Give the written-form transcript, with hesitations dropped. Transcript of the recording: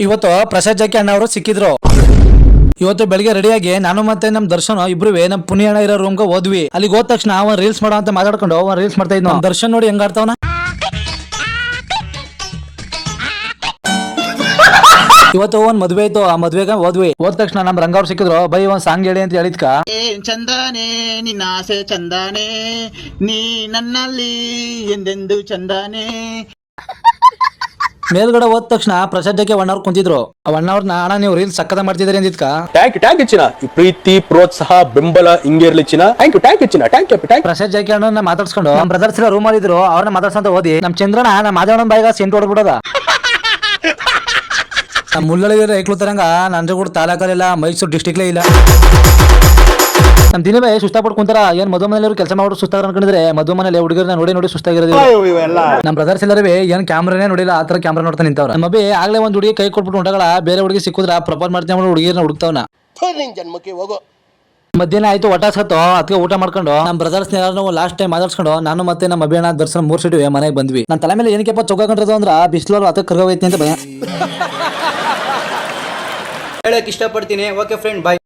ಇವತ್ತು ಪ್ರಸಾದ್ ಜಾಕಿ ಅಣ್ಣ ಅವರು ಸಿಕ್ಕಿದ್ರು. ಇವತ್ತು ಬೆಳಿಗ್ಗೆ ರೆಡಿಯಾಗಿ ನಾನು ಮತ್ತೆ ನಮ್ ದರ್ಶನ್ ಇಬ್ರು ನಮ್ ಪುಣ್ಯ ಅಣ್ಣ ಇರೋ ರೂಮ್ಗೆ ಹೋದ್ವಿ. ಅಲ್ಲಿಗೆ ಹೋದ ತಕ್ಷಣ ಅವನ್ ರೀಲ್ಸ್ ಮಾಡೋ ಅಂತ ಮಾತಾಡ್ಕೊಂಡು ಅವನ್ ರೀಲ್ಸ್ ಮಾಡ್ತಾ ಇದ್ನು. ದರ್ಶನ್ ನೋಡಿ ಹೆಂಗ್ ಆಡ್ತಾವನ. ಇವತ್ತು ಒಂದ್ ಮದ್ವೆ ಇತ್ತು, ಆ ಮದ್ವೆಗೆ ಹೋದ್ವಿ. ಹೋದ ತಕ್ಷಣ ನಮ್ ರಂಗ ಅವ್ರು ಸಿಕ್ಕಿದ್ರು. ಬೈ ಒಂದ್ ಸಾಂಗ್ ಹೇಳಿ ಅಂತ ಹೇಳಿದ್ಕ ಏನ್ ಚಂದಾನೆ ನಿನ್ನ ಆಸೆ ಚಂದಾನೆ, ನೀ ನನ್ನಲ್ಲಿ ಎಂದೆಂದು ಚಂದಾನೆ. ಮೇಲ್ಗಡೆ ಹೋದ ತಕ್ಷಣ ಪ್ರಸಾದ್ ಜಾಕಿ ಅಣ್ಣವ್ರು ಕುಂತಿದ್ರು. ಅಣ್ಣವ್ರನ್ನ ಅಣ್ಣ ನೀವು ರೀಲ್ಸ್ ಸಕ್ಕದ ಮಾಡ್ತಿದ್ರಿ ಅಂದಿದ್ಕ ಟ್ಯಾಂಕ್ ಚಿನ್ನ, ಪ್ರೀತಿ ಪ್ರೋತ್ಸಾಹ ಬೆಂಬಲ ಹಿಂಗೆ ಇರ್ಲಿ ಚಿನ್ನ. ಥ್ಯಾಂಕ್ ಯು ಚಿನ್ನ, ಥ್ಯಾಂಕ್ ಯು. ಪ್ರಸಾದ್ ಜಾಕಿ ಅಣ್ಣ ಮಾತಾಡ್ಸ್ಕೊಂಡು ನಮ್ ಬ್ರದರ್ಸ್ ರೂಮ್ ಮಾಡಿದ್ರು. ಅವ್ರನ್ನ ಮಾತಾಡ್ಸಂತ ಓದಿ ನಮ್ ಚಂದ್ರಣ್ಣ ನಮ್ಮ ಮಾದೇವಣ್ಣ ಬಾಯಿಗ ಸೆಂಟ್ ಹೊಡ್ಬಿಡೋದ. ನಮ್ಮ ಮುಳ್ಳಳಿದ್ರೆ ಏಕ್ಲು ತರಂಗ ನಂದ್ರೆ ಕೂಡ ತಾಲೂಕಲ್ಲಿಲ್ಲ, ಮೈಸೂರು ಡಿಸ್ಟಿಕ್ಲೇ ಇಲ್ಲ. ನಮ್ ದಿನವೇ ಸುಸ್ತಾಪಟ್ಟು ಕುಂತಾರ. ಏನ್ ಮದುವೆ ಮನೇಲಿ ಕೆಲಸ ಮಾಡೋರು ಸುಸ್ತಾಗ ಅನ್ಕೊಂಡಿದ್ರೆ ಮದುವೆ ಮನೇಲಿ ಹುಡುಗರನ್ನ ನೋಡಿ ಸುಸ್ತಾಗಿರೋದು. ನಮ್ ಬ್ರದರ್ಸ್ ಎಲ್ಲರೂ ಏನ್ ಕ್ಯಾಮ್ರಾನೇ ನೋಡಿಲ್ಲ, ಆತರ ಕ್ಯಾಮ್ರಾ ನೋಡ್ತಾ ನಿಂತವ್ರ. ನಮ್ಮ ಅಬ್ಬಿ ಆಗ್ಲೇ ಒಂದ್ ಹುಡುಗಿ ಕೈ ಕೊಟ್ಬಿಟ್ಟು ಹೊಂಟಗಳ. ಬೇರೆ ಹುಡುಗಿ ಸಿಕ್ಕುದ್ರ ಪ್ರಪೋಸ್ ಮಾಡ್ತೀನಿ ಹುಡುಗಿರ್ನ ಹುಡುಕ್ತಾವನ. ಜನ್ಮಕ್ಕೆ ಹೋಗೋ ಮಧ್ಯಾಹ್ನ ಆಯ್ತು, ಊಟ ಸತ್ತು ಅದಕ್ಕೆ ಊಟ ಮಾಡ್ಕೊಂಡು ನಮ್ ಬ್ರದರ್ಸ್ ಲಾಸ್ಟ್ ಟೈಮ್ ಮಾತಾಡ್ಸ್ಕೊಂಡು ನಾನು ಮತ್ತೆ ನಮ್ಮ ಅಭಿಯಾನ ದರ್ಶನ ಮೂರ್ ಸೀಟ್ ಮನೆಗೆ ಬಂದ್ವಿ. ನನ್ನ ತಲೆ ಮೇಲೆ ಏನಕ್ಕೆಪ್ಪ ಚೌಕಾಕೊಂಡಿರೋದು ಅಂದ್ರ ಬಿಸಿಲು ಅದಕ್ಕೆ ಕರ್ಗೋಯ್ತಿ ಅಂತ ಭಯ. ಹೇಳಕ್ ಇಷ್ಟಪಡ್ತೀನಿ. ಓಕೆ ಫ್ರೆಂಡ್, ಬಾಯ್.